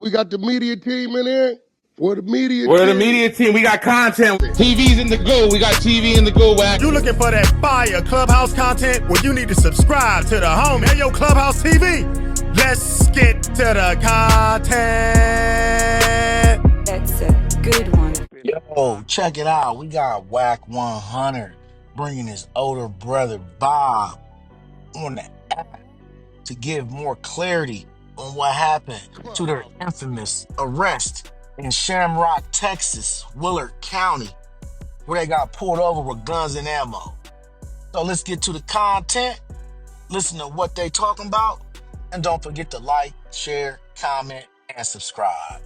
We got the media team in here. We're the media We're the team. media team. We got content. TV's in the go. We got TV in the go, Wack. You looking for that fire Clubhouse content? Well, you need to subscribe to the homie. Hey, yo, Clubhouse TV. Let's get to the content. That's a good one. Yo, check it out. We got Wack 100 bringing his older brother Bob on the app to give more clarity on what happened to their infamous arrest in Shamrock, Texas, Willard County, where they got pulled over with guns and ammo. So let's get to the content, listen to what they talking about, and don't forget to like, share, comment, and subscribe.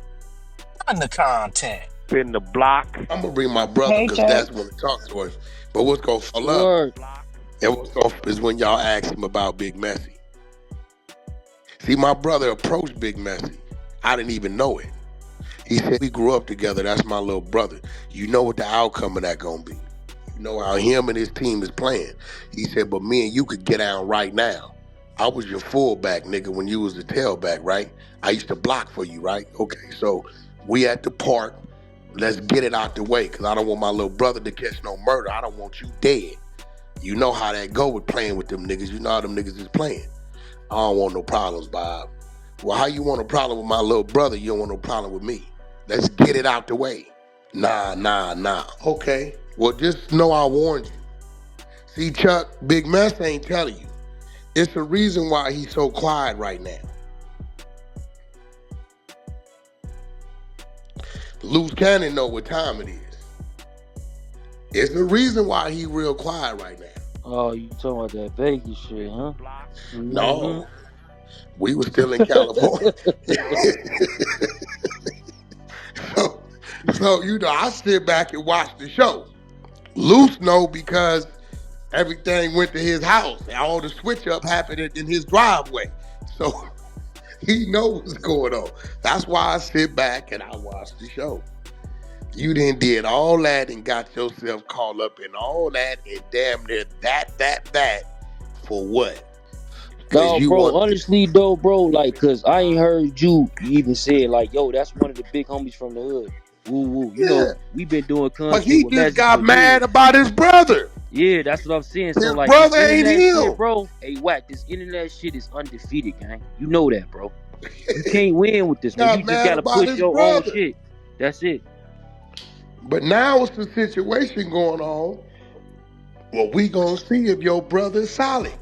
On the content. In the block. I'm gonna bring my brother because that's when it talks to us. But what's gonna fall up and what's gonna is when y'all ask him about Big Messy. See, my brother approached Big Messy. I didn't even know it. He said, we grew up together. That's my little brother. You know what the outcome of that gonna be. You know how him and his team is playing. He said, but me and you could get down right now. I was your fullback, nigga, when you was the tailback, right? I used to block for you, right? Okay, so we at the park. Let's get it out the way, because I don't want my little brother to catch no murder. I don't want you dead. You know how that go with playing with them niggas. You know how them niggas is playing. I don't want no problems, Bob. Well, how you want a problem with my little brother? You don't want no problem with me. Let's get it out the way. Nah. Okay. Well, just know I warned you. See, Chuck, Big Mess ain't telling you. It's the reason why he's so quiet right now. Loose Cannon know what time it is. It's the reason why he real quiet right now. Oh, you talking about that Vegas shit, huh? No. We were still in California. so, you know, I sit back and watch the show. Loose know because everything went to his house. All the switch up happened in his driveway. So he knows what's going on. That's why I sit back and I watch the show. You done did all that and got yourself caught up in all that and damn near that for what? No, bro, honestly though, bro, like, cause I ain't heard you even say like, yo, that's one of the big homies from the hood. Woo. You know, we been doing content. But he just got mad about his brother. Yeah, that's what I'm saying. His so like, brother ain't him, shit, bro. Hey, Wack, this internet shit is undefeated, gang. You know that, bro. You can't win with this, man. You just gotta push your own shit. That's it. But now it's the situation going on. Well, we gonna see if your brother's solid.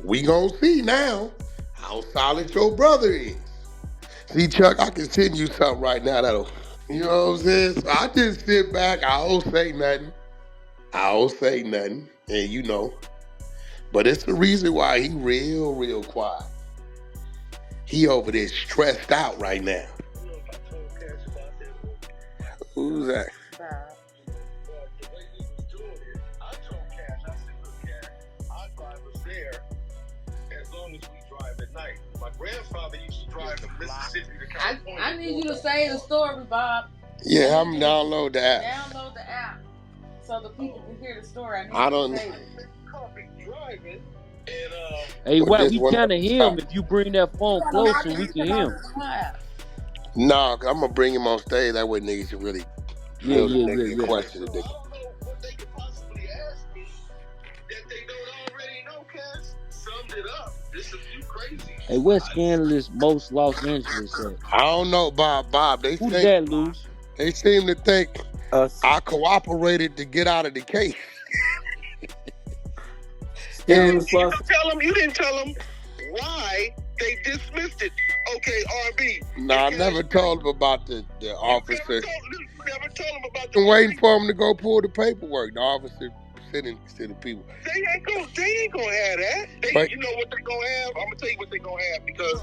We gonna see now how solid your brother is. See, Chuck, I can send you something right now that'll, you know what I'm saying? So I just sit back, I don't say nothing, and you know. But it's the reason why he real quiet. He over there stressed out right now. Who's that? My grandfather used to drive from Mississippi to California. I need you to say the story, Bob. Yeah, I'm download the app. Download the app so the people can hear the story. I don't. Hey, Wack, we can't hear him. If you bring that phone closer, we can hear him. Nah, I'm gonna bring him on stage. That way niggas can really feel the nigga question the nigga. What they could possibly ask me that they don't already know, cuz summed it up. This is crazy. Hey, where's Scandalous most Los Angeles at? I don't know, Bob. They Who that lose? They seem to think I cooperated to get out of the case. You didn't tell them why they dismissed it. Okay, R&B. No, I never told him about the officer. Never told him about I'm waiting for him to go pull the paperwork. The officer sending to the people. They ain't gonna have that. You know what they gonna have? I'm gonna tell you what they gonna have, because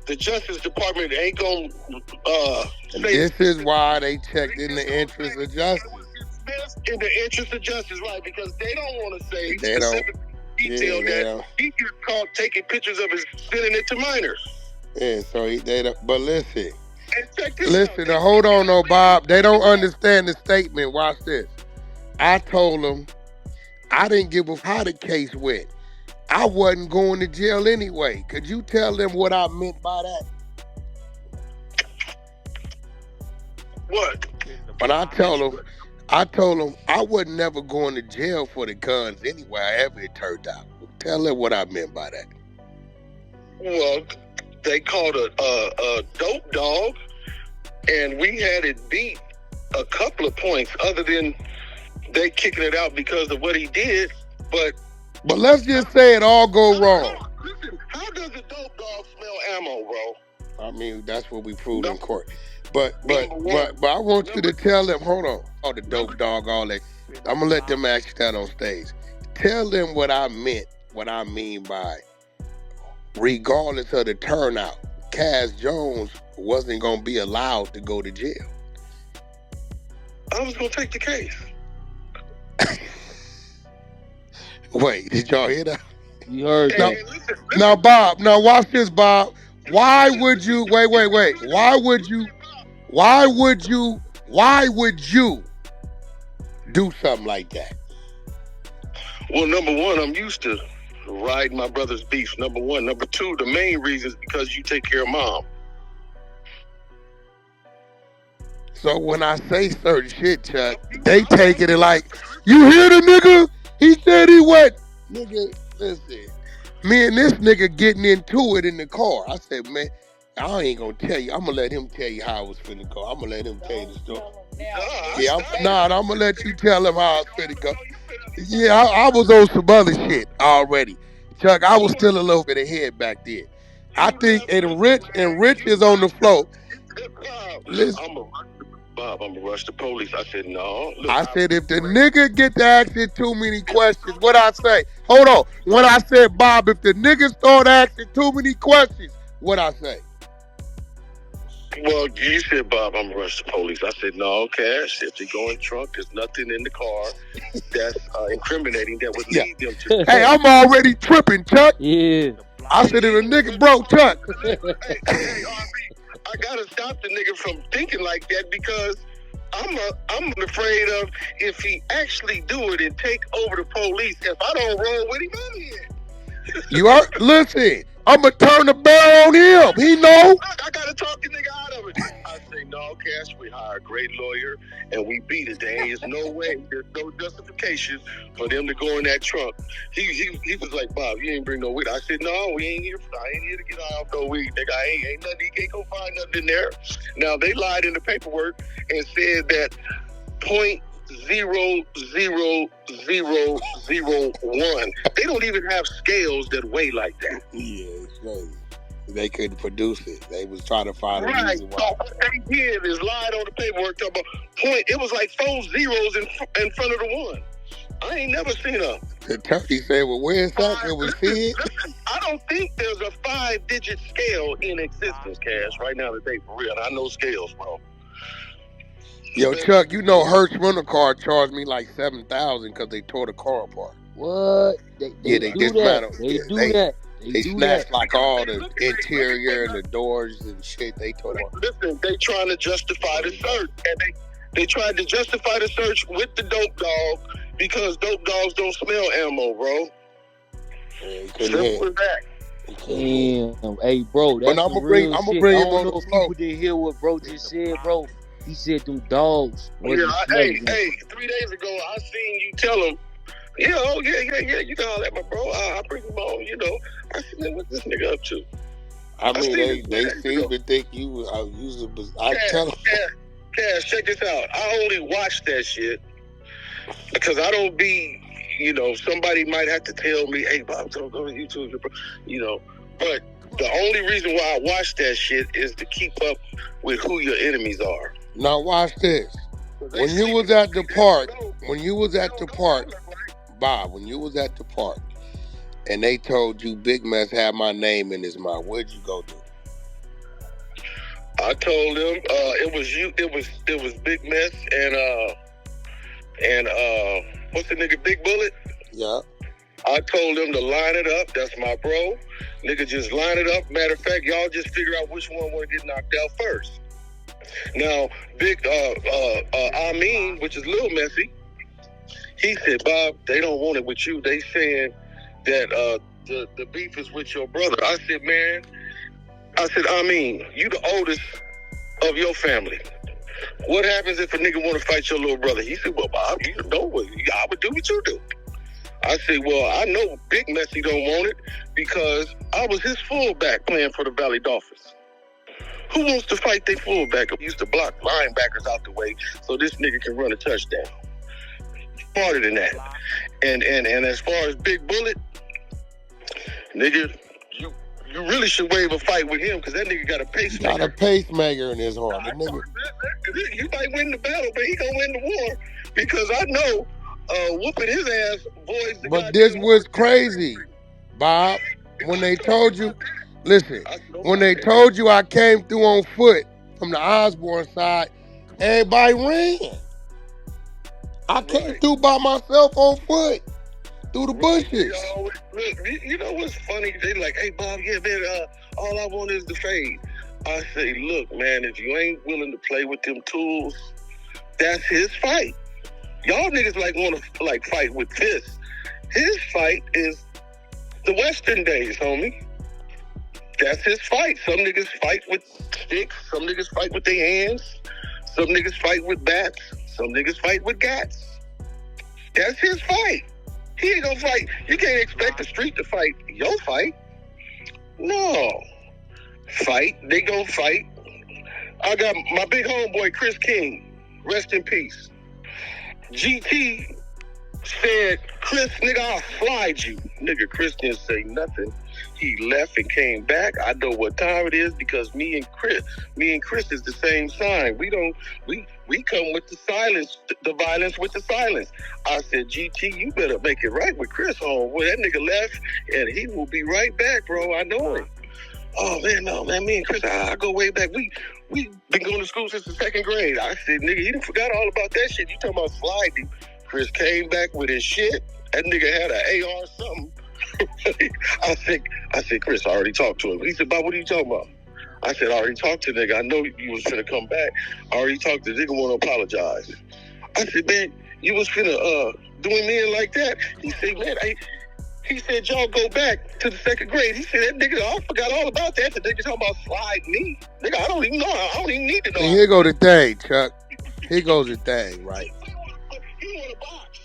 the Justice Department ain't gonna say. This is why they checked in the interest of justice. In the interest of justice, right? Because they don't want to say they specific detail that he gets caught taking pictures of his sending it to minors. Yeah, so they don't. But listen, listen. Hold on, no, Bob. They don't understand the statement. Watch this. I told them I didn't give a how the case went. I wasn't going to jail anyway. Could you tell them what I meant by that? What? But I told them I wasn't never going to jail for the guns anyway, however it turned out. Tell them what I meant by that. Well, they called a dope dog, and we had it beat a couple of points other than they kicking it out because of what he did. But let's just say it all go wrong. Listen, how does a dope dog smell ammo, bro? I mean, that's what we proved in court. But I want you to tell them, hold on, all the dope dog, all that. I'm gonna let them ask you that on stage. Tell them what I meant, what I mean by, regardless of the turnout, Cass Jones wasn't gonna be allowed to go to jail. I was gonna take the case. Wait, did y'all hear that? You heard that. Listen. Now, Bob, now watch this, Bob. Why would you, wait. Why would you do something like that? Well, number one, I'm used to riding my brother's beef. Number one. Number two, the main reason is because you take care of mom. So when I say certain shit, Chuck, they take it like, you hear the nigga? He said he went. Nigga, listen. Me and this nigga getting into it in the car. I said, man, I ain't gonna tell you. I'm gonna let him tell you how I was finna go. I'm gonna let him tell you the story. I'm gonna let you tell him how I was finna go. Yeah, I was on some other shit already. Chuck, I was still a little bit ahead back then. I think, and Rich is on the floor. Listen. Bob, I'm gonna rush the police. I said, no. Look, I said, if the nigga get to asking too many questions, what I say? Hold on. When I said, Bob, if the nigga start asking too many questions, what I say? Well, you said, Bob, I'm gonna rush the police. I said, no, Cash. If they go in the trunk, there's nothing in the car that's incriminating that would lead them to. Hey, I'm already tripping, Chuck. Yeah. I said, if a nigga broke, Chuck. Hey, RB, I gotta stop the nigga from thinking like that because I'm afraid of if he actually do it and take over the police. If I don't roll with him, I'm here. You are listen. I'm gonna turn the barrel on him. He know. Look, I gotta talk the nigga out of it. I say, no, Cash. We hire a great lawyer and we beat it. There is no way. There's no justification for them to go in that trunk. He was like, Bob, you ain't bring no weed. I said, no, we ain't here. I ain't here to get off no weed. Nigga, ain't nothing. He can't go find nothing in there. Now they lied in the paperwork and said that 0.00001. They don't even have scales that weigh like that. Yeah, it's crazy. They couldn't produce it. They was trying to find a reason why. So what they did is lied on the paperwork talking about point. It was like 4 zeros in front of the one. I ain't never seen a. The attorney said, well, where's that? Can we see it? I don't think there's a 5-digit scale in existence, Cash, right now today, for real. I know scales, bro. Yo, Chuck, you know Hertz rental car charged me like $7,000 because they tore the car apart. What? They dismantled. They snatched like all the interior and the doors and shit. They tore it. Listen, they trying to justify the search, and they tried to justify the search with the dope dog because dope dogs don't smell ammo, bro. Simple as that. Damn, hey, bro, that's I'm gonna bring him on the floor. People didn't hear what bro just said, bro. He said them dogs. Hey, 3 days ago, I seen you tell him, yeah, you can holler at my bro. I bring him on, you know. I said, what's this nigga up to? I mean, they seem to think you was I tell them. Cash, check this out. I only watch that shit because I don't be, you know, somebody might have to tell me, hey, Bob, don't go to YouTube, you know. But the only reason why I watch that shit is to keep up with who your enemies are. Now watch this. When you was at the park, Bob, when you was at the park, and they told you Big Mess had my name in his mouth, where'd you go to? I told him it was Big Mess and what's the nigga, Big Bullet? Yeah. I told them to line it up. That's my bro. Nigga, just line it up. Matter of fact, y'all just figure out which one want to get knocked out first. Now, Big Amin, which is Lil Messy, he said, Bob, they don't want it with you. They saying that the beef is with your brother. I said, man, you the oldest of your family. What happens if a nigga want to fight your little brother? He said, well, Bob, you know what? I would do what you do. I said, well, I know Big Messy don't want it because I was his fullback playing for the Valley Dolphins. Who wants to fight their fullback? I used to block linebackers out the way so this nigga can run a touchdown. Smarter than that. And as far as Big Bullet, nigga, you really should waive a fight with him because that nigga got a pacemaker. Got a pacemaker in his heart. Nigga. You might win the battle, but he gonna win the war because I know whooping his ass, boys. But this was crazy, Bob. When they told you, listen, when they told you I came through on foot from the Osborne side, everybody ran. I came through by myself on foot through the bushes. You know what's funny? They like, hey, Bob, yeah, man, all I want is the fade. I say, look, man, if you ain't willing to play with them tools, that's his fight. Y'all niggas want to fight with fists. His fight is the Western days, homie. That's his fight. Some niggas fight with sticks. Some niggas fight with their hands. Some niggas fight with bats. Some niggas fight with gats. That's his fight. He ain't gonna fight. You can't expect the street to fight your fight. No. Fight. They gonna fight. I got my big homeboy, Chris King. Rest in peace. GT said, Chris, nigga, I'll slide you. Nigga, Chris didn't say nothing. He left and came back. I know what time it is because me and Chris is the same sign. We come with the silence, the violence with the silence. I said, GT, you better make it right with Chris home. Well, that nigga left and he will be right back, bro. I know him. Oh man, no, man, me and Chris, I go way back. We been going to school since the second grade. I said, nigga, you done forgot all about that shit. You talking about sliding. Chris came back with his shit. That nigga had an AR or something. I said, Chris, I already talked to him. He said, Bob, what are you talking about? I said, I already talked to the nigga. I know you was finna come back. I already talked to the nigga, want to apologize. I said, man, you was finna doing me in like that? He said, man, he said, y'all go back to the second grade. He said, that nigga, I forgot all about that. The nigga talking about slide me. Nigga, I don't even know. I don't even need to know. And here go the thing, Chuck. Here goes the thing, right?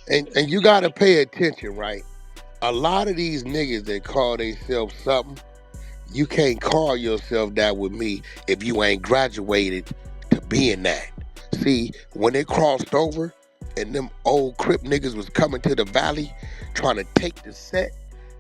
And you got to pay attention, right? A lot of these niggas that call themselves something, you can't call yourself that with me if you ain't graduated to being that. See, when they crossed over and them old Crip niggas was coming to the valley trying to take the set,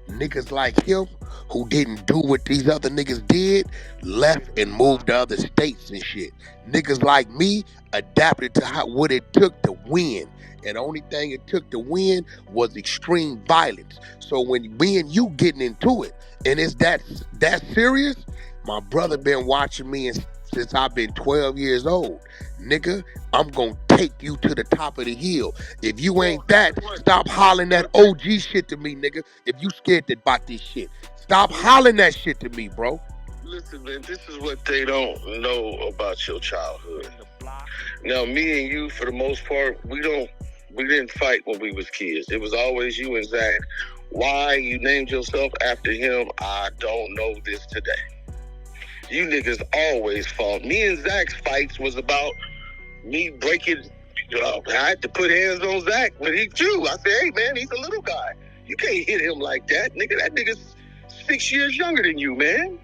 niggas like him who didn't do what these other niggas did left and moved to other states and shit. Niggas like me adapted to what it took to win. And the only thing it took to win was extreme violence. So when me and you getting into it, and it's that serious, my brother been watching me since I've been 12 years old. Nigga, I'm gonna take you to the top of the hill. If you ain't that, stop hollering that OG shit to me, nigga. If you scared about this shit, stop hollering that shit to me, bro. Listen, man, this is what they don't know about your childhood. Now, me and you, for the most part, we didn't fight when we was kids. It was always you and Zach. Why you named yourself after him, I don't know this today. You niggas always fought. Me and Zach's fights was about me breaking. I had to put hands on Zach, but he too. I said, hey, man, he's a little guy. You can't hit him like that. Nigga, that nigga's 6 years younger than you, man.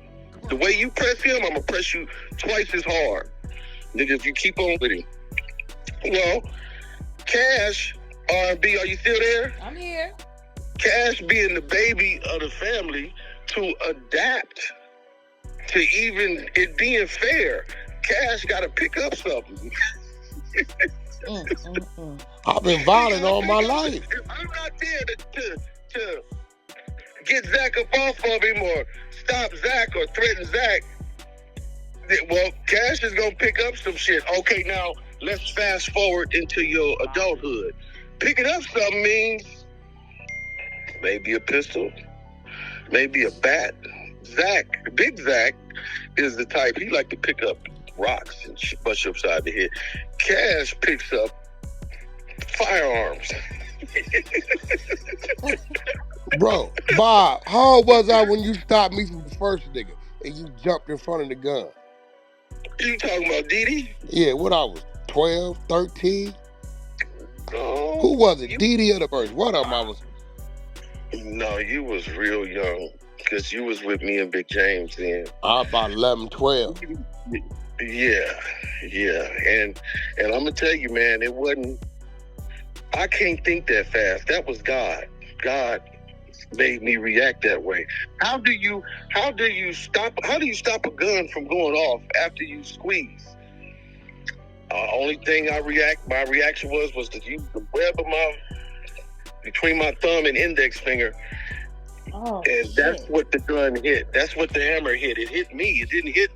The way you press him, I'm going to press you twice as hard. Nigga, if you keep on with him. Well, Cash, R&B, are you still there? I'm here. Cash being the baby of the family to adapt to even it being fair. Cash got to pick up something. I've been violent all my life. If I'm not there to get Zach up off of him or stop Zach or threaten Zach, well, Cash is going to pick up some shit. Okay, now let's fast forward into your adulthood. Picking up something means maybe a pistol, maybe a bat. Zach, Big Zach, is the type, he like to pick up rocks and bust you upside the head. Cash picks up firearms. Bro, Bob, how old was I when you stopped me from the first nigga and you jumped in front of the gun? You talking about Didi? Yeah, what I was, 12, 13? No. Who was it, Didi or the first? One of them I was. No, you was real young because you was with me and Big James then. I was about 11, 12. Yeah. And I'm going to tell you, man, it wasn't, I can't think that fast. That was God. God made me react that way. How do you stop a gun from going off after you squeeze? Only thing my reaction was to use the web of between my thumb and index finger. Oh, and shit. That's what the gun hit. That's what the hammer hit. It hit me. It didn't hit.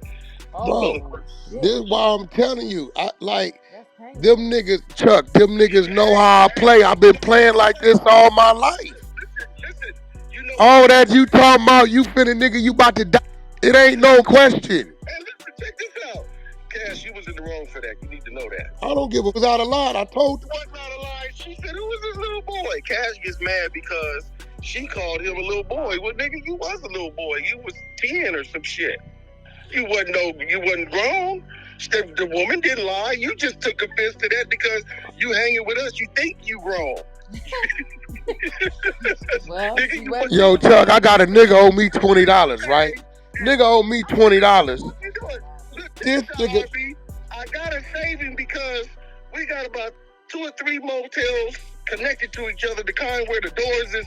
Bro, this is why I'm telling you. Them niggas, Chuck, them niggas know how I play. I've been playing like this all my life. Listen, you know. All that you talking about, you finna nigga, you about to die. It ain't no question. Hey, listen, check this out. Cash, you was in the wrong for that. You need to know that. I don't give a was out of line. I told you. It wasn't out of line. She said, who was this little boy? Cash gets mad because she called him a little boy. Well, nigga, you was a little boy. You was 10 or some shit. You wasn't grown. The woman didn't lie. You just took offense to that because you hanging with us. You think you grown. Well, nigga, yo, Chuck, I got a nigga owe me $20, right? Nigga owe me $20. This nigga, I gotta save him because we got about 2 or 3 motels connected to each other. The kind where the doors is,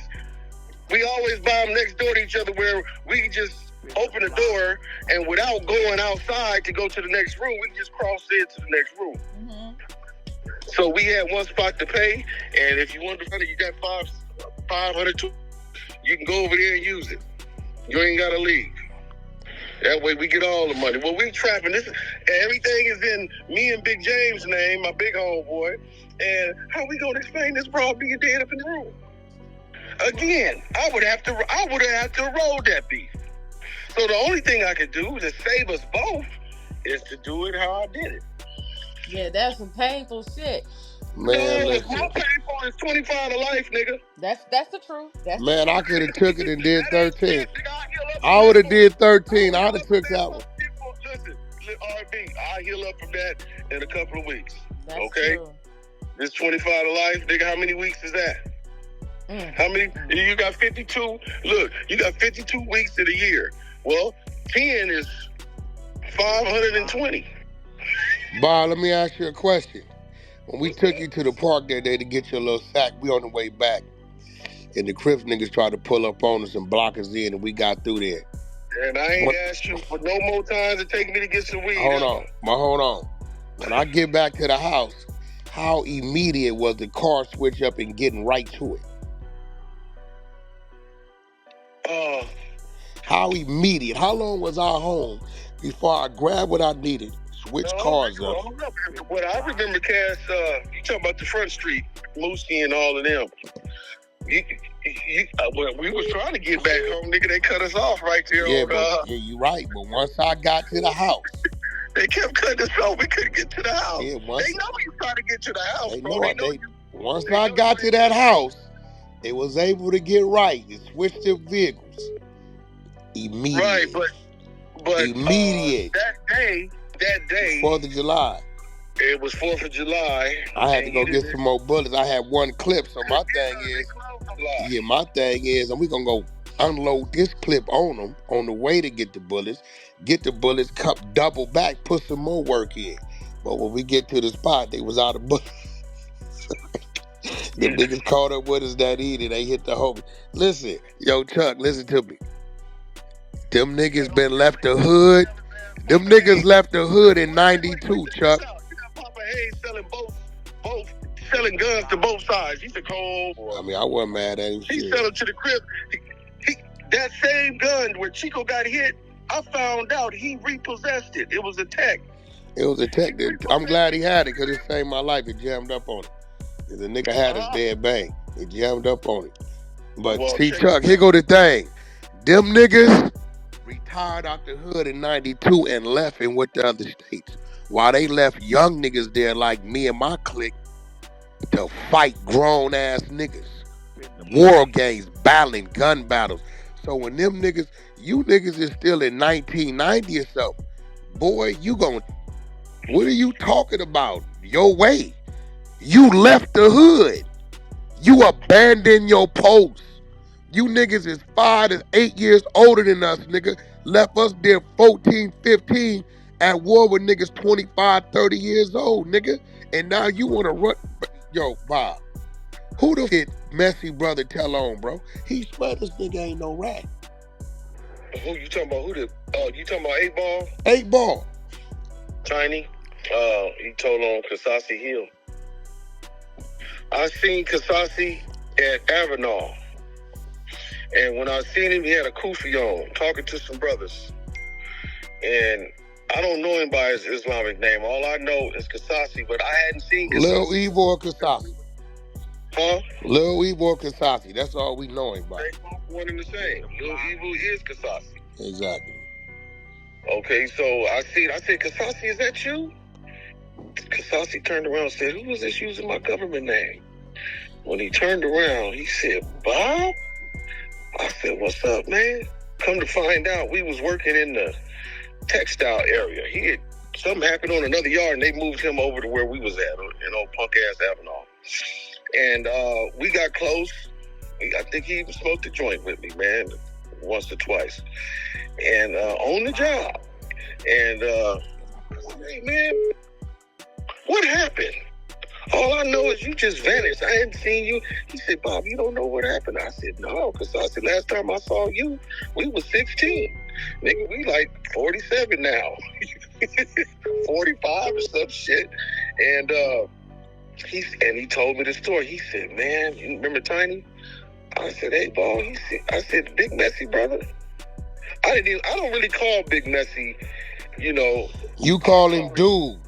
we always buy them next door to each other, where we can just open the door and without going outside to go to the next room, we can just cross it to the next room. Mm-hmm. So we had one spot to pay, and if you want to find it, you got $500. You can go over there and use it. You ain't gotta leave. That way we get all the money. Well, we trapping this. Everything is in me and Big James' name, my big homeboy. And how we gonna explain this broad being dead up in the room? Again, I would have to roll that beef. So the only thing I could do to save us both is to do it how I did it. Yeah, that's some painful shit. Man, no, it's not painful. It's 25 to life, nigga. That's the truth. Man, I could have took it and did 13. I would have did 13. I would have took that one. Listen, R&B, I'll heal up from that in a couple of weeks. That's okay? True. This 25 to life, nigga, how many weeks is that? How many? You got 52. Look, you got 52 weeks in a year. Well, 10 is 520. Bob, let me ask you a question. When we took you to the park that day to get your little sack, we on the way back. And the Crips niggas tried to pull up on us and block us in, and we got through there. And I ain't asked you for no more time to take me to get some weed. Hold on. When I get back to the house, how immediate was the car switch up and getting right to it? How immediate? How long was I home before I grabbed what I needed, switched cars up? What I remember, Cass, you talking about the Front Street, Moosey and all of them. We was trying to get back home, nigga. They cut us off right there. Yeah, you right. But once I got to the house, they kept cutting us off. We couldn't get to the house. Yeah, they know you trying to get to the house, once I got to that house, they was able to get right and switch their vehicles. Immediate. Right, but immediate. That day, 4th of July. It was 4th of July. I had to go get some more bullets. I had one clip, so my thing is, and we gonna go unload this clip on them on the way to get the bullets, cup double back, put some more work in. But when we get to the spot, they was out of bullets. The niggas caught up with us that evening. They hit the home. Listen, yo, Chuck, listen to me. Them niggas been left the hood. Them niggas left the hood in 92, Chuck. Papa Hayes selling guns to both sides. He's a cold boy. I mean, I wasn't mad at him. He selling to the crib. That same gun where Chico got hit, I found out he repossessed it. It was a tech. I'm glad he had it because it saved my life. It jammed up on it. The nigga had his dead bang. It jammed up on it. But see, Chuck, here go the thing. Them niggas retired out the hood in 92 and left and went to other states. While they left young niggas there like me and my clique to fight grown ass niggas. war games, battling, gun battles. So when them niggas, you niggas is still in 1990 or something, boy, what are you talking about? Your way. You left the hood. You abandoned your post. You niggas is 5 to 8 years older than us, nigga. Left us there 14, 15 at war with niggas 25, 30 years old, nigga. And now you want to run. Yo, Bob, who the did Messy brother tell on, bro? He swear this nigga ain't no rat. Who you talking about? You talking about 8 Ball? 8 Ball. Tiny. He told on Kasasi Hill. I seen Kasasi at Avenal. And when I seen him, he had a kufi on, talking to some brothers. And I don't know him by his Islamic name. All I know is Kasasi, but I hadn't seen Kasasi. Lil Evil or Kasasi? Huh? Lil Evil or Kasasi. That's all we know him by. They both one and the same. Lil Evil is Kasasi. Exactly. Okay, so I said, Kasasi, is that you? Kasasi turned around and said, who was this using my government name? When he turned around, he said, Bob? I said, what's up, man? Come to find out, we was working in the textile area. Something happened on another yard, and they moved him over to where we was at, in old punk-ass Avenal. And we got close. I think he even smoked a joint with me, man, once or twice. And on the job. And I said, hey, man, what happened? All I know is you just vanished. I hadn't seen you. He said, Bob, you don't know what happened? I said, no, because I said, last time I saw you, we was 16. Nigga, we like 47 now. 45 or some shit. And he told me the story. He said, man, you remember Tiny? I said, hey, Ball. I said, Big Messy, brother. I don't really call Big Messy, you know. You call him dude.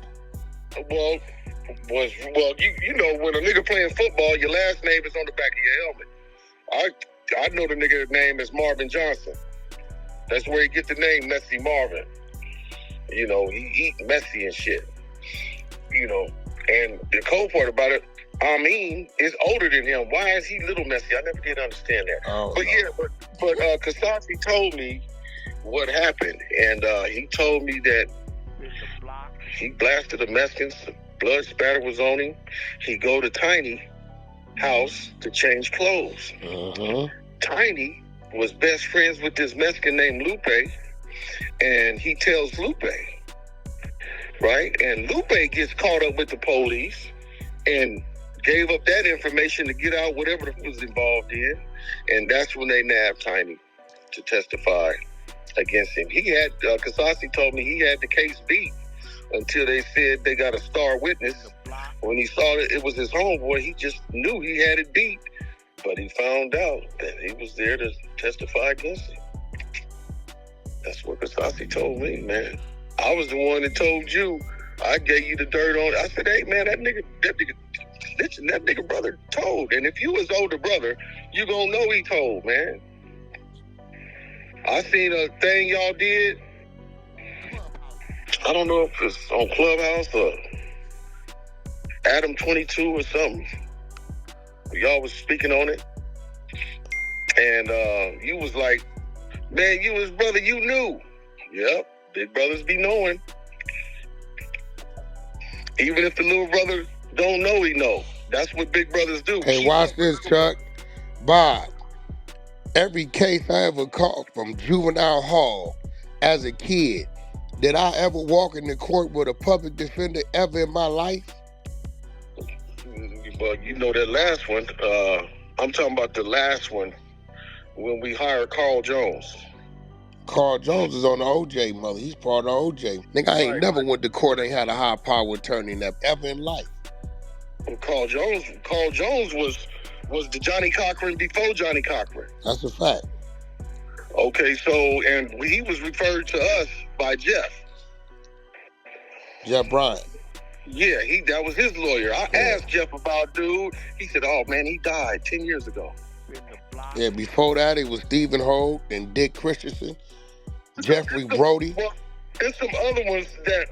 Well, you know, when a nigga playing football, your last name is on the back of your helmet. I know the nigga's name is Marvin Johnson. That's where he get the name Messy Marvin. You know, he eat messy and shit. You know, and the cold part about it, I mean, is older than him. Why is he little messy? I never did understand that. But Kasasi told me what happened, and he told me that he blasted the Mexicans. Blood spatter was on him. He go to Tiny house to change clothes. Tiny was best friends with this Mexican named Lupe, and he tells Lupe, right? And Lupe gets caught up with the police and gave up that information to get out whatever was involved in, and that's when they nabbed Tiny to testify against him. He had, Kasasi told me he had the case beat until they said they got a star witness. When he saw that it was his homeboy, he just knew he had it beat, but he found out that he was there to testify against him. That's what Kasasi told me, man. I was the one that told you. I gave you the dirt on it. I said, hey, man, that nigga snitching, that nigga brother told. And if you his older brother, you gonna know he told, man. I seen a thing y'all did. I don't know if it's on Clubhouse or Adam 22 or something. Y'all was speaking on it. And you was like, man, you his brother, you knew. Yep, big brothers be knowing. Even if the little brother don't know, he know. That's what big brothers do. Hey, watch this, Chuck. Bob, every case I ever caught from juvenile hall as a kid, did I ever walk in the court with a public defender ever in my life? Well, you know that last one. I'm talking about the last one when we hired Carl Jones. Carl Jones is on the OJ, mother. He's part of OJ. Nigga, I ain't never went to court, ain't had a high power attorney ever in life. Well, Carl Jones was the Johnny Cochran before Johnny Cochran. That's a fact. Okay, so, and he was referred to us by Jeff. Jeff Bryant. Yeah, that was his lawyer. I asked Jeff about dude. He said, oh, man, he died 10 years ago. Yeah, before that, it was Stephen Hogue and Dick Christensen, Jeffrey Brody. Well, there's some other ones that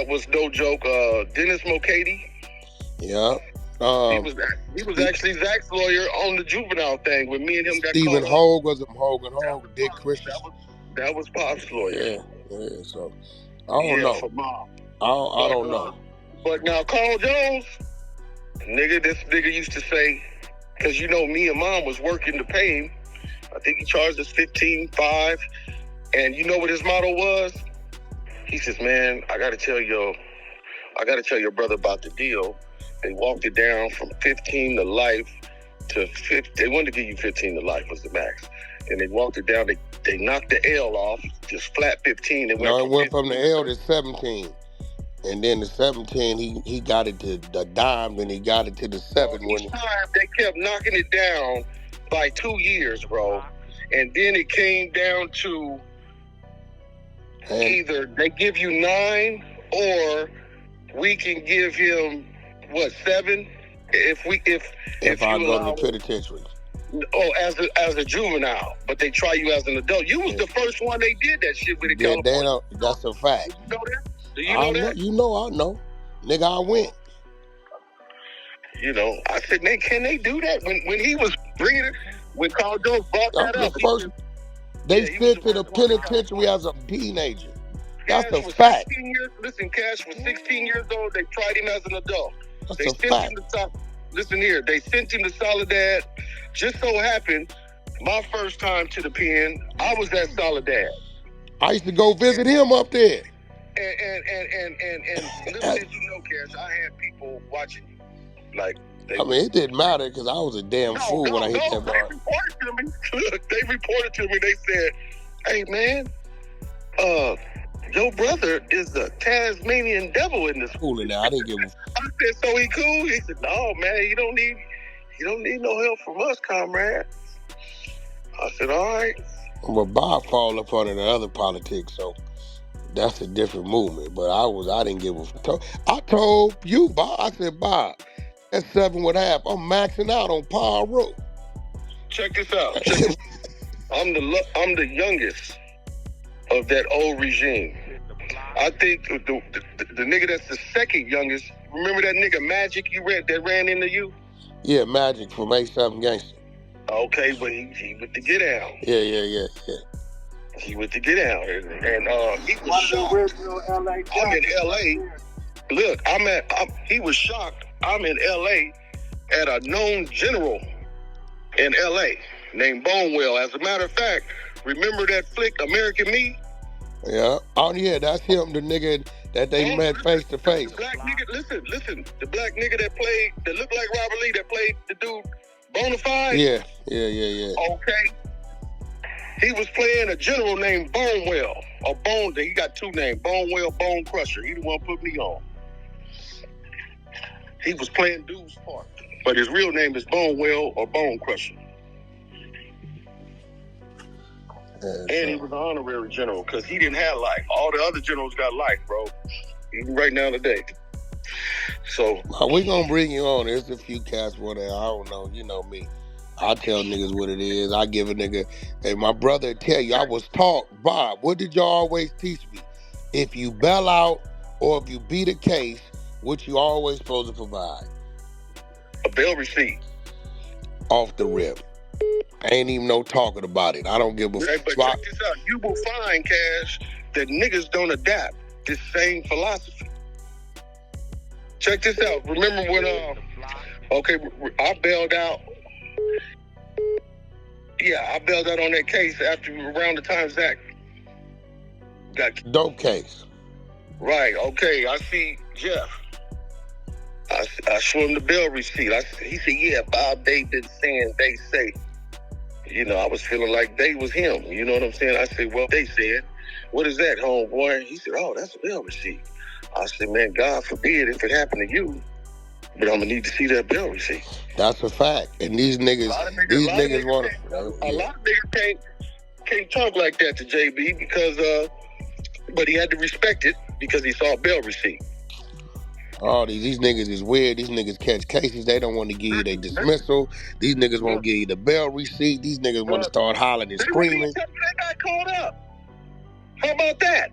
was no joke. Dennis Mulcahy. Yeah. He was actually Zach's lawyer on the juvenile thing when me and him got Stephen caught Hogue was Hogue, Dick Christensen. That was Pop's lawyer. Yeah. So I don't know. For Mom. I don't know. But now Carl Jones, this nigga used to say, because you know me and Mom was working to pay him. I think he charged us $15,500. And you know what his motto was? He says, man, I gotta tell your brother about the deal. They walked it down from 15 to life to 50. They wanted to give you 15 to life was the max. And they walked it down. They knocked the L off, just flat 15. It went from the L to 17. And then the 17, he got it to the dime, then he got it to the 7. Each time they kept knocking it down by 2 years, bro. And then it came down to either they give you 9 or we can give him 7 if I go to the penitentiary. Oh, as a juvenile, but they try you as an adult. You was the first one they did that shit with in California. That's a fact. You know that? Do you know that? I know. Nigga, I went. You know, I said, man, can they do that? When he was bringing it, when Carl Jones brought that up. They sent to the penitentiary as a teenager. That's a fact. Cash was 16 years old. They tried him as an adult. That's a fact. Listen here, they sent him to Soledad. Just so happened, my first time to the pen, I was at Soledad. I used to go visit him up there. And little did you know, Cash, I had people watching you. It didn't matter because I was a damn fool when I hit that bar. They reported to me. They said, hey, man, your brother is the Tasmanian devil in this. Cool now. I didn't give a. I said, so he cool? He said, no, man, you don't need no help from us, comrade. I said, all right. Well, Bob fall up under the other politics, so that's a different movement. But I didn't give a. I told you, Bob. I said, Bob, that's 7.5. I'm maxing out on Paul Road. Check this out. I'm the youngest of that old regime. I think the nigga that's the second youngest. Remember that nigga Magic you read that ran into you? Yeah, Magic from A7 Gangster. Okay, but he went to get down. Yeah. He went to get down, and he was shocked. I'm in L.A. Look, he was shocked. I'm in L.A. at a known general in L.A. named Bonewell. As a matter of fact, remember that flick, American Me? Yeah. Oh, yeah, that's him, the nigga that they met face to face. The black nigga, listen. The black nigga that looked like Robert Lee, that played the dude Bonafide? Yeah. Okay. He was playing a general named Bonewell. Or Bone, he got 2 names, Bonewell, Bone Crusher. He the one put me on. He was playing dude's part. But his real name is Bonewell or Bone Crusher. And he was an honorary general because he didn't have life. All the other generals got life, bro. Even right now today. So we're gonna bring you on. There's a few cats where I don't know. You know me. I tell niggas what it is. I give a nigga. Hey, my brother tell you I was taught. Bob, what did y'all always teach me? If you bail out or if you beat a case, what you always supposed to provide? A bail receipt. Off the rip. Ain't even no talking about it. I don't give a fuck. But check this out. You will find, Cash, that niggas don't adapt this same philosophy. Check this out. Remember when, I bailed out. Yeah, I bailed out on that case around the time Zach got... Dope case. Right, okay. I see Jeff. I show him the bail receipt. He said, yeah, Bob, they been saying they say. You know, I was feeling like they was him. You know what I'm saying? I said, well, they said, what is that, homeboy? He said, oh, that's a bail receipt. I said, man, God forbid if it happened to you, but I'm going to need to see that bail receipt. That's a fact. And these niggas want to... A lot of niggas can't talk like that to JB because, but he had to respect it because he saw a bail receipt. Oh, these niggas is weird. These niggas catch cases. They don't want to give you their dismissal. These niggas won't give you the bail receipt. These niggas want to start hollering and screaming. They got caught up. How about that?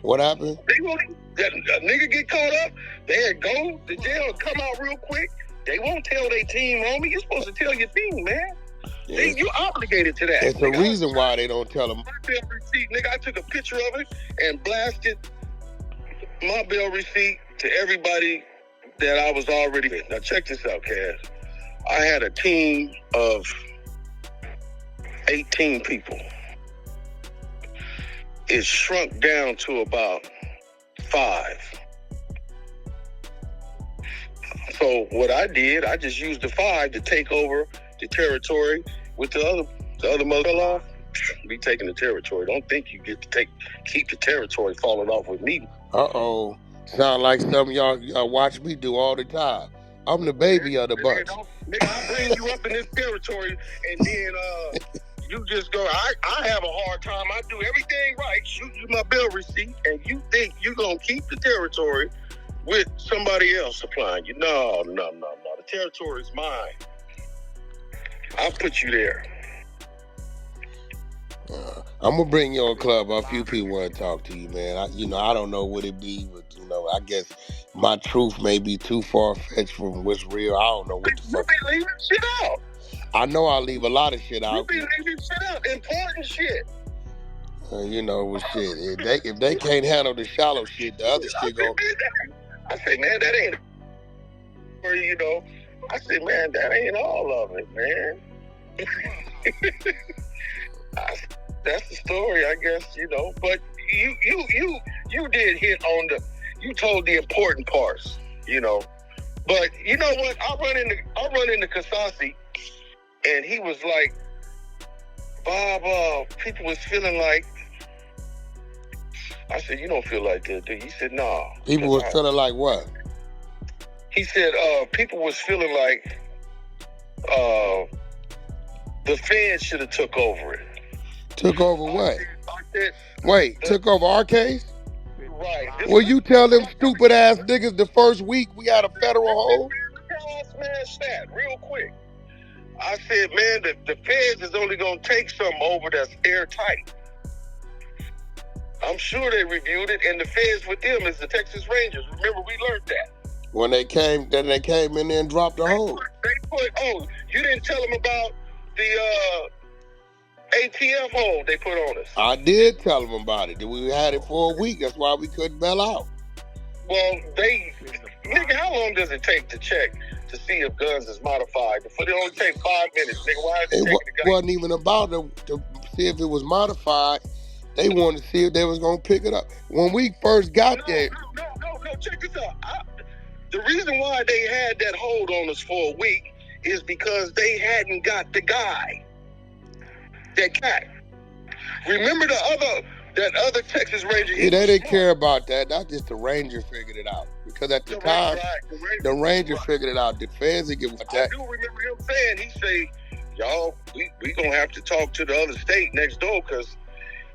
What happened? A nigga get caught up, they'd go to jail and come out real quick. They won't tell their team, homie. You're supposed to tell your team, man. Yes. You're obligated to that. It's a reason why they don't tell them. My bail receipt, nigga, I took a picture of it and blasted my bail receipt to everybody that I was already with. Now check this out, Cass. I had a team of 18 people. It shrunk down to about 5. So what I did, I just used the 5 to take over the territory with the other mother off. Be taking the territory. Don't think you get to keep the territory falling off with me. Uh-oh. Sound like some of y'all watch me do all the time. I'm the baby of the bunch. Nigga, I bring you up in this territory and then you just go, I have a hard time. I do everything right, shoot you my bill receipt, and you think you're going to keep the territory with somebody else supplying you. No. The territory is mine. I'll put you there. I'm going to bring you on Club. A few people want to talk to you, man. I don't know what it be, but, I guess my truth may be too far-fetched from what's real. I don't know what the fuck. You be leaving shit out. I know I leave a lot of shit out. You be leaving shit out. Important shit. Shit. If they can't handle the shallow shit, the other shit go. I say, man, that ain't. I say, man, that ain't all of it, man. That's the story, I guess. But you did hit on you told the important parts, But you know what? I run into Kasasi, and he was like, Bob, people was feeling like. I said, you don't feel like that, do you? He said, nah. People was feeling like what? He said, people was feeling like the feds should have took over it. Took over what? Took over our case? Right. Well, you tell them stupid ass niggas the first week we had a federal hold? Look how I smashed that real quick. I said, man, the feds is only going to take something over that's airtight. I'm sure they reviewed it, and the feds with them is the Texas Rangers. Remember, we learned that. When they came in there and dropped the hold. You didn't tell them about the ATF hold they put on us. I did tell them about it. We had it for a week. That's why we couldn't bail out. Well, nigga, how long does it take to check to see if guns is modified? It only take 5 minutes, nigga. Why is it taking the gun? It wasn't even about to see if it was modified. They wanted to see if they was going to pick it up. When we first got there. No, check this out. The reason why they had that hold on us for a week is because they hadn't got the guy. That cat. Remember that other Texas Ranger? Yeah, they didn't care about that. That's just the Ranger figured it out. Because at the time, the Ranger figured it out. The feds didn't give a that. I do remember him saying, he say, y'all, we gonna have to talk to the other state next door because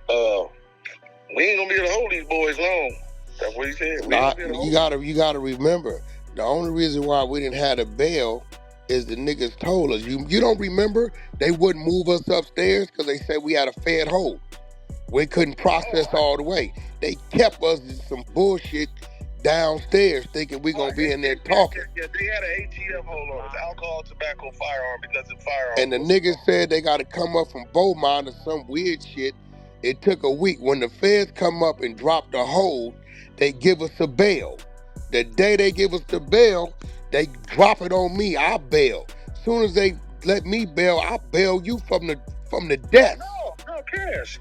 we ain't gonna be able to hold these boys long. That's what he said. You gotta remember, the only reason why we didn't have a bail is the niggas told us. You don't remember? They wouldn't move us upstairs because they said we had a fed hold. We couldn't process all the way. They kept us in some bullshit downstairs thinking we gonna be in there talking. Yeah, they had an ATF hold on us, alcohol, tobacco, firearm, because of firearms. And the niggas said they gotta come up from Beaumont or some weird shit. It took a week. When the feds come up and drop the hold, they give us a bail. The day they give us the bail, they drop it on me. I bail. As soon as they let me bail, I bail you from the death. No, Cash.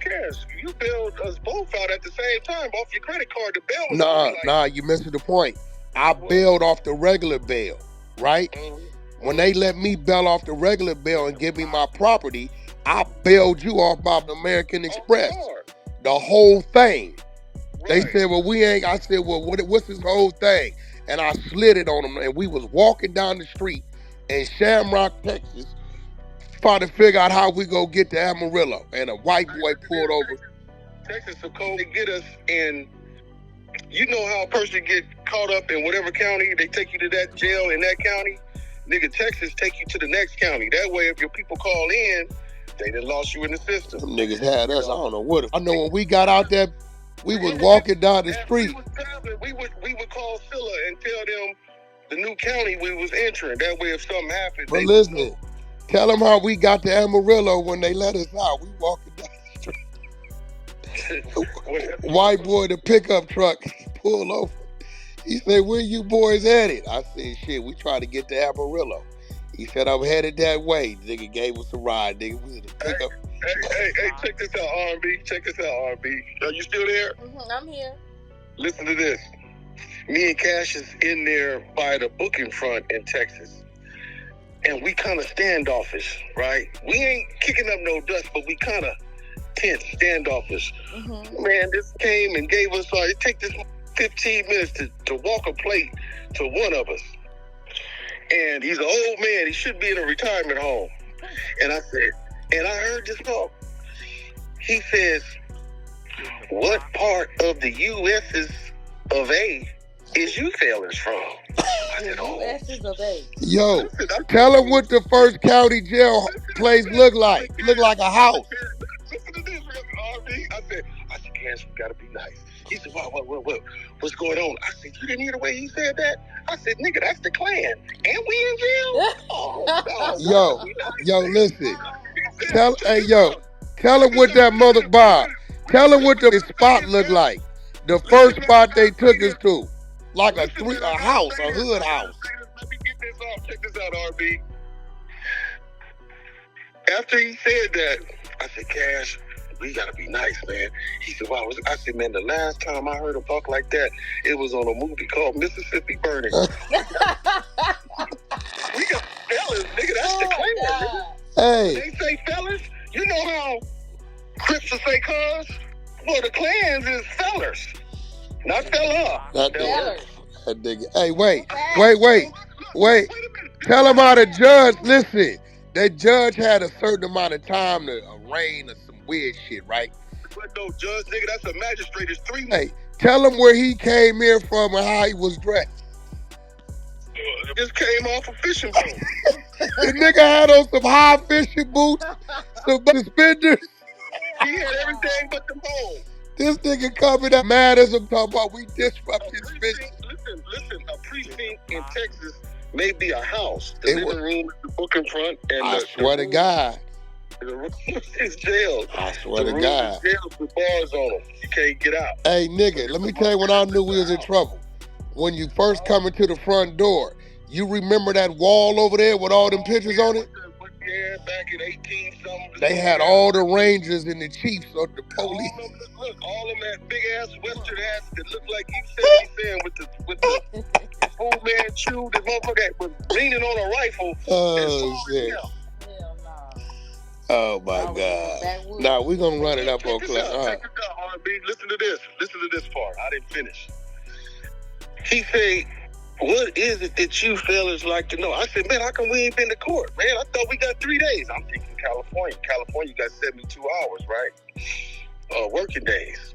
You bailed us both out at the same time off your credit card. The bail was you missing the point. I bailed off the regular bail, right? Mm-hmm. When they let me bail off the regular bail and give me my property, I bailed you off by the American Express. The whole thing. Right. They said, well, we ain't. I said, well, what's this whole thing? And I slid it on them, and we was walking down the street in Shamrock, Texas, trying to figure out how we go get to Amarillo. And a white boy pulled over. Texas is cold to get us in. You know how a person get caught up in whatever county, they take you to that jail in that county? Nigga, Texas take you to the next county. That way, if your people call in, they done lost you in the system. Some niggas had us. I don't know what. I know when we got out there, we was walking down the street. We would call Scylla and tell them, the new county we was entering. That way, if something happened, but listen, tell them how we got to Amarillo when they let us out. We walking down the street. White boy, the pickup truck, pull over. He said, "Where you boys headed?" I said, "Shit, we trying to get to Amarillo." He said, "I'm headed that way." Nigga gave us a ride. Nigga, we in the pickup. Hey, check this out, R&B. Check this out, R&B. Are you still there? I'm here. Listen to this. Me and Cash is in there by the booking front in Texas. And we kind of standoffish, right? We ain't kicking up no dust, but we kind of tense, standoffish. Man, this came and gave us, it take this 15 minutes to walk a plate to one of us. And he's an old man. He should be in a retirement home. And I said, and I heard this talk. He says, "What part of the U.S. of A is you fellas from?" I said, U.S. of A. Yo, tell him what the first county jail place look like. Look like a house. Listen to this, RB. I said, Cash, we gotta be nice. He said, what's going on? I said, you didn't hear the way he said that? I said, nigga, that's the Klan. And we in jail? Oh, yo, listen. Tell him what that mother Bob. Tell him what the spot look like. The first spot they took us to. Like a house, a hood house. Let me get this off. Check this out, RB. After he said that, I said, Cash, we gotta be nice, man. He said, wow. I said, man, the last time I heard him talk like that, it was on a movie called Mississippi Burning. We got fellas, nigga. That's the Klan. Hey. They say fellas. You know how Crips will say cuz? Well, the Klans is fellers. Not fella. That nigga. Hey, wait. Tell him how the judge, listen. That judge had a certain amount of time to arraign some weird shit, right? But no judge, nigga, that's a magistrate. It's 3 months. Hey, tell him where he came in from and how he was dressed. Just came off a fishing boat. The nigga had on some high fishing boots, some suspenders. He had everything but the pole. This nigga coming up mad as I'm talking about we disrupted fishing. Listen, a precinct in Texas may be a house. The living room, the book in front, and I swear to God. The room is jail. I swear to God. Jail with bars on them. You can't get out. Hey, nigga, let me tell you when I knew we was in trouble. When you first come into the front door, you remember that wall over there with all them pictures on it? Yeah, back in 18-something. They had all the Rangers and the Chiefs of the police. All of them had big-ass Western hats that looked like you with the old man chew, the motherfucker that was leaning on a rifle. Oh, shit. Oh, my God. Now, we're going to run it up on Club. Check this out, R&B. Listen to this. Listen to this part. I didn't finish. He said, what is it that you fellas like to know? I said, man, how come we ain't been to court? Man, I thought we got 3 days. I'm thinking California. California got 72 hours, right? Working days.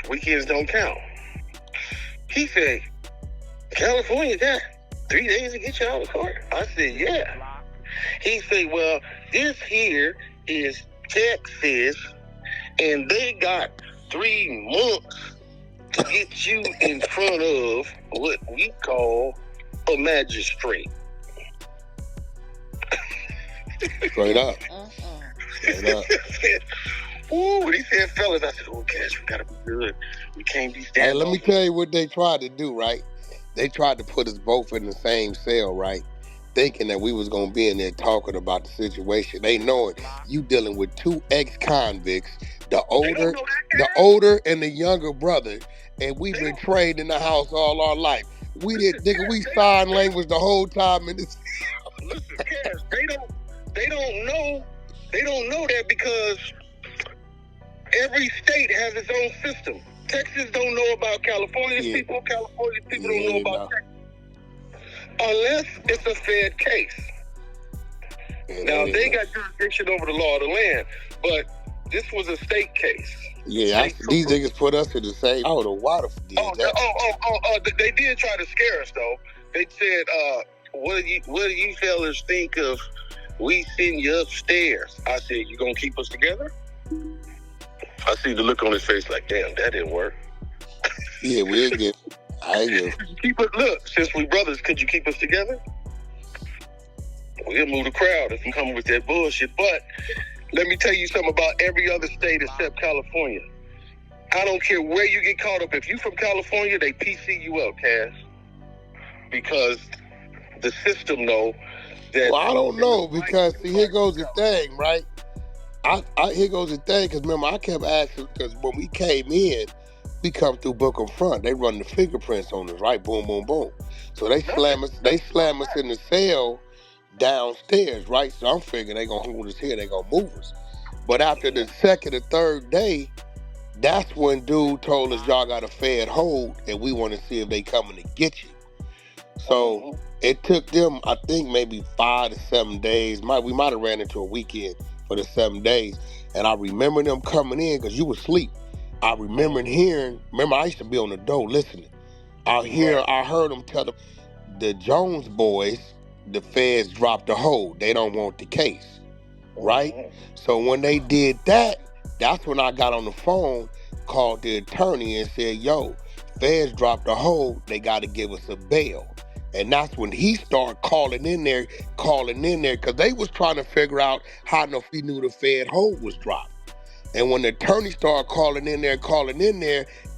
Weekends don't count. He said, California got 3 days to get you out of court? I said, yeah. He said, well, this here is Texas, and they got 3 months to get you in front of what we call a magistrate. Straight up. Straight up. Ooh, when he said fellas, I said, oh, Cash, we gotta be good. We can't be standing. Hey, let me tell you what they tried to do, right? They tried to put us both in the same cell, right? Thinking that we was gonna be in there talking about the situation. They knowing you dealing with 2 ex-convicts, the older and the younger brother, and we've been trained in the house all our life. We sign language the whole time in this. Listen, Cash, they don't know that because every state has its own system. Texas don't know about California's people. California people don't know about Texas. Unless it's a Fed case. Now, they got jurisdiction over the law of the land, but this was a state case. Yeah, these niggas put us in the same. Oh, the water did that. They did try to scare us, though. They said, what do you fellas think of we send you upstairs? I said, you gonna keep us together? I see the look on his face like, damn, that didn't work. Yeah, we'll get. I hear you. Look, since we brothers, could you keep us together? We'll move the crowd if you come with that bullshit. But let me tell you something about every other state except California. I don't care where you get caught up. If you from California, they PC you up, Cass. Because the system know that... Well, I don't know, because see, here goes the thing, right? Here goes the thing, because remember, I kept asking, because when we came in, we come through Bookham Front. They run the fingerprints on us, right? Boom, boom, boom. So they slam us in the cell downstairs, right? So I'm figuring they gonna hold us here, they gonna move us. But after the second or third day, that's when dude told us, y'all got a Fed hold, and we want to see if they coming to get you. So it took them, I think, maybe 5 to 7 days. We might have ran into a weekend for the 7 days. And I remember them coming in, because you was asleep. I remember I used to be on the door listening. I heard them tell the Jones boys, the feds dropped the hold. They don't want the case, right? So when they did that, that's when I got on the phone, called the attorney and said, yo, feds dropped the hold. They got to give us a bail. And that's when he started calling in there, because they was trying to figure out how he knew the Fed hold was dropped. And when the attorney started calling in there,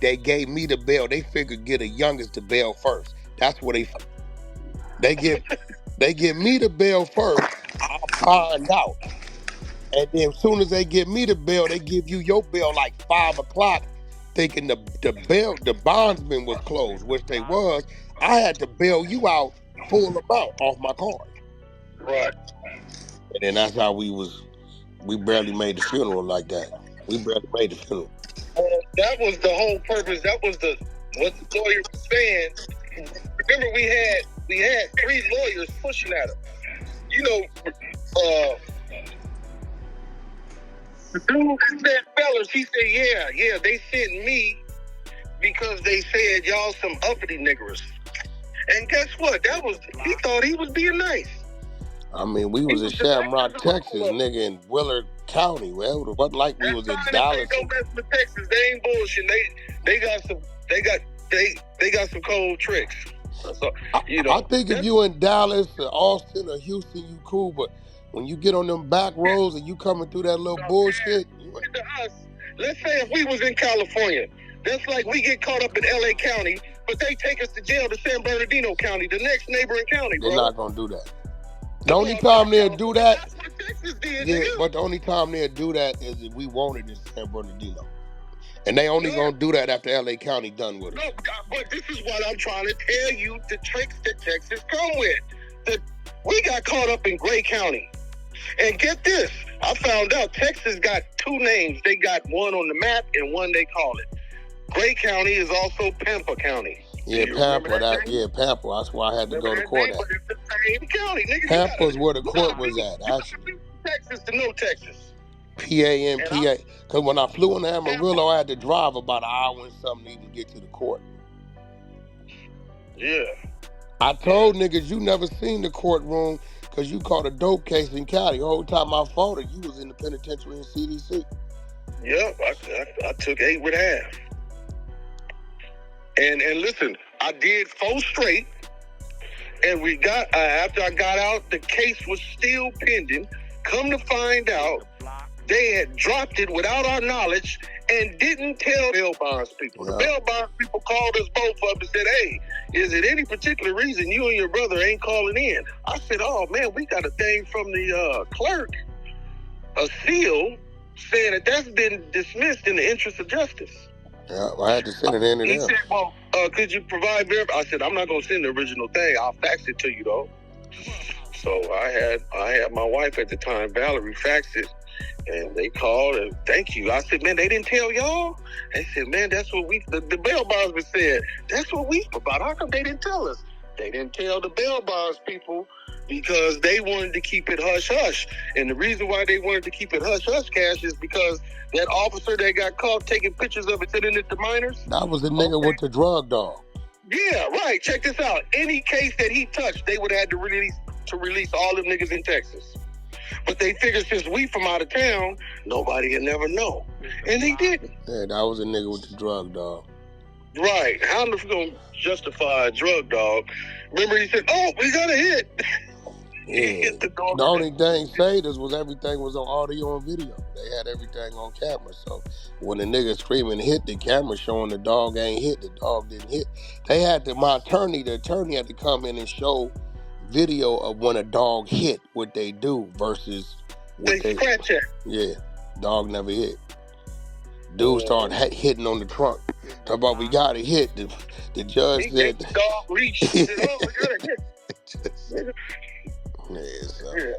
they gave me the bail. They figured get a youngest the bail first. That's what they give me the bail first. I'll find out. And then as soon as they give me the bail, they give you your bail like 5 o'clock, thinking the bondsman was closed, which they was. I had to bail you out full amount off my card. Right. And then that's how we barely made the funeral like that. We barely made the funeral. That was the whole purpose. That was what the lawyer was saying. Remember, we had 3 lawyers pushing at him. You know, the dude said, fellas, he said, yeah, they sent me because they said y'all some uppity niggers. And guess what? He thought he was being nice. I mean, we was in Shamrock, Texas, nigga, in Willard County. Well, it wasn't like we was in Dallas. They don't mess with Texas. They ain't bullshit. They got some cold tricks. So, I think if you in Dallas or Austin or Houston, you cool. But when you get on them back roads and you coming through that little bullshit. Let's say if we was in California, that's like we get caught up in LA County, but they take us to jail to San Bernardino County, the next neighboring county, bro. They're not gonna do that. The only time they'll do that, that's what Texas did, yeah, nigga. but the only time they'll do that is if we wanted in San Bernardino. And they only gonna do that after LA County done with it. No, but this is what I'm trying to tell you, the tricks that Texas come with. We got caught up in Gray County. And get this, I found out Texas got 2 names. They got one on the map and one they call it. Gray County is also Pampa County. Yeah, Pampa, Pampa. That's why I had to go to court at. But it's the same county, nigga. Pampa's where the court was at, actually. Texas to no Texas. PA. Because when I flew into Amarillo, I had to drive about an hour and something to even get to the court. Yeah. I told niggas you never seen the courtroom because you caught a dope case in Cali. The whole time I fought it, you was in the penitentiary in CDC. Yep, I took 8.5. And listen, I did 4 straight. And we got, after I got out, the case was still pending. Come to find out, they had dropped it without our knowledge and didn't tell bail bonds people. Yeah. The bail bonds people called us both up and said, hey, is it any particular reason you and your brother ain't calling in? I said, oh, man, we got a thing from the clerk, a seal, saying that that's been dismissed in the interest of justice. Yeah, I had to send it in to them. He said, well, could you provide I said, I'm not going to send the original thing. I'll fax it to you, though. So I had my wife at the time, Valerie, fax it. And they called and thank you. I said, man, they didn't tell y'all? They said, man, that's what the bail bondsman said. That's what we about. How come they didn't tell us? They didn't tell the bail bonds people because they wanted to keep it hush-hush. And the reason why they wanted to keep it hush-hush, Cash, is because that officer that got caught taking pictures of it, sending it to minors. That was the nigga with the drug dog. Yeah, right. Check this out. Any case that he touched, they would have had to release all them niggas in Texas. But they figured since we from out of town, nobody would never know. And they didn't. Yeah, that was a nigga with the drug dog. Right. How am I going to justify a drug dog? Remember he said, "Oh, we got a hit." Yeah. The only thing saved us was everything was on audio and video. They had everything on camera. So when the nigga screaming hit, the camera showing the dog ain't hit, the dog didn't hit. They had to, the attorney had to come in and show video of when a dog hit, what they do versus what they scratch it. Yeah, dog never hit. Dude started hitting on the trunk. Talk about we got a hit. The judge said the dog reached. He said, "Oh, we got a hit." Yeah, so. Yeah.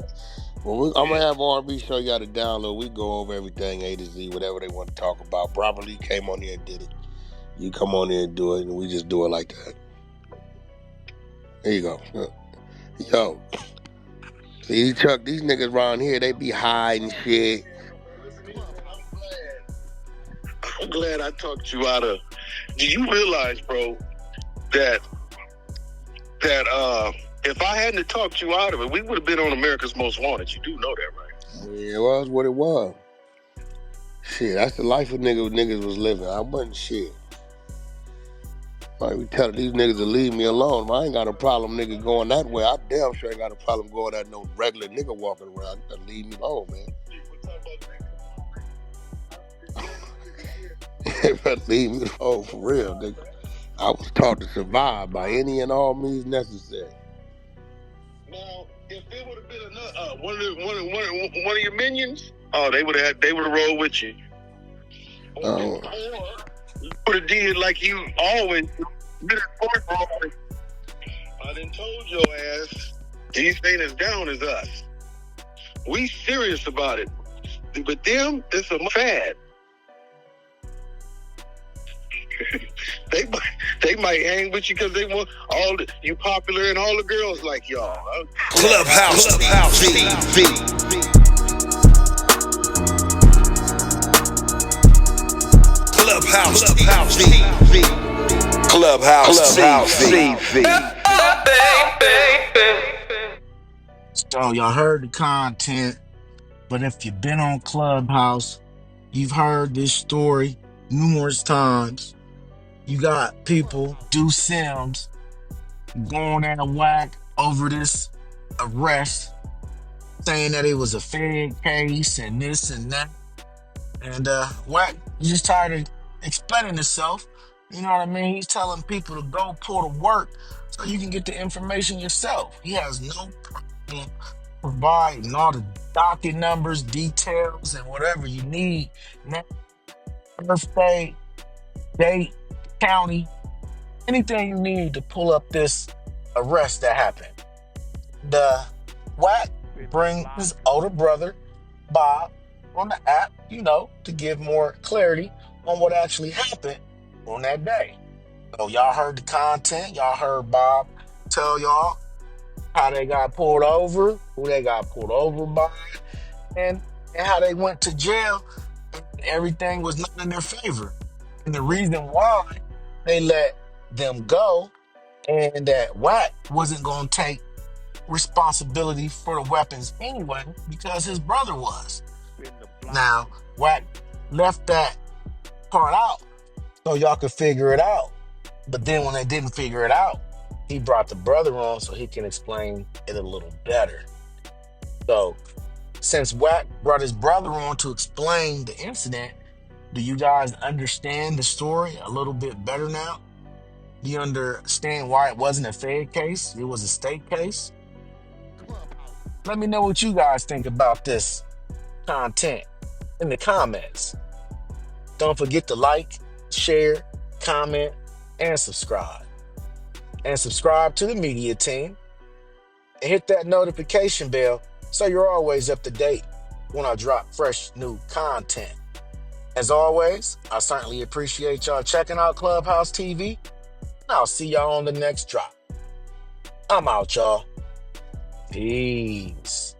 Well, I'm gonna have R&B show you how to download. We go over everything A to Z, whatever they want to talk about. Robert Lee came on here and did it. You come on here and do it, and we just do it like that. There you go. Yo, see, Chuck, these niggas around here, they be high and shit. I'm glad I talked you out of. Do you realize, bro, that if I hadn't talked you out of it, we would have been on America's Most Wanted. You do know that, right? Yeah, it was what it was. Shit, that's the life of niggas was living. I wasn't shit. Like, we tell these niggas to leave me alone. I ain't got a problem nigga going that way. I damn sure ain't got a problem going at no regular nigga walking around. You gotta leave me alone, man. Leave me alone, for real, nigga. I was taught to survive by any and all means necessary. Now, if it would have been one of your minions, they would have rolled with you. Or you would have did like you always did. I done told your ass these ain't as down as us. We serious about it, but them, it's a fad. They might hang with you because they want you popular and all the girls like y'all. Clubhouse TV. Clubhouse TV. So y'all heard the content, but if you've been on Clubhouse, you've heard this story numerous times. You got people, do Sims, going at a Wack over this arrest, saying that it was a fed case and this and that. And Wack just tired of explaining himself. You know what I mean? He's telling people to go pull the work so you can get the information yourself. He has no problem providing all the docket numbers, details, and whatever you need. Birthday, date, county, anything you need to pull up this arrest that happened. The Wack bring his older brother, Bob, on the app, to give more clarity on what actually happened on that day. So y'all heard the content. Y'all heard Bob tell y'all how they got pulled over, who they got pulled over by, and how they went to jail. And everything was not in their favor. And the reason why they let them go and that Wack wasn't going to take responsibility for the weapons anyway because his brother was. Now, Wack left that part out so y'all could figure it out. But then when they didn't figure it out, he brought the brother on so he can explain it a little better. So since Wack brought his brother on to explain the incident, do you guys understand the story a little bit better now? Do you understand why it wasn't a Fed case? It was a state case? Let me know what you guys think about this content in the comments. Don't forget to like, share, comment, and subscribe. And subscribe to the media team. And hit that notification bell so you're always up to date when I drop fresh new content. As always, I certainly appreciate y'all checking out Clubhouse TV. And I'll see y'all on the next drop. I'm out, y'all. Peace.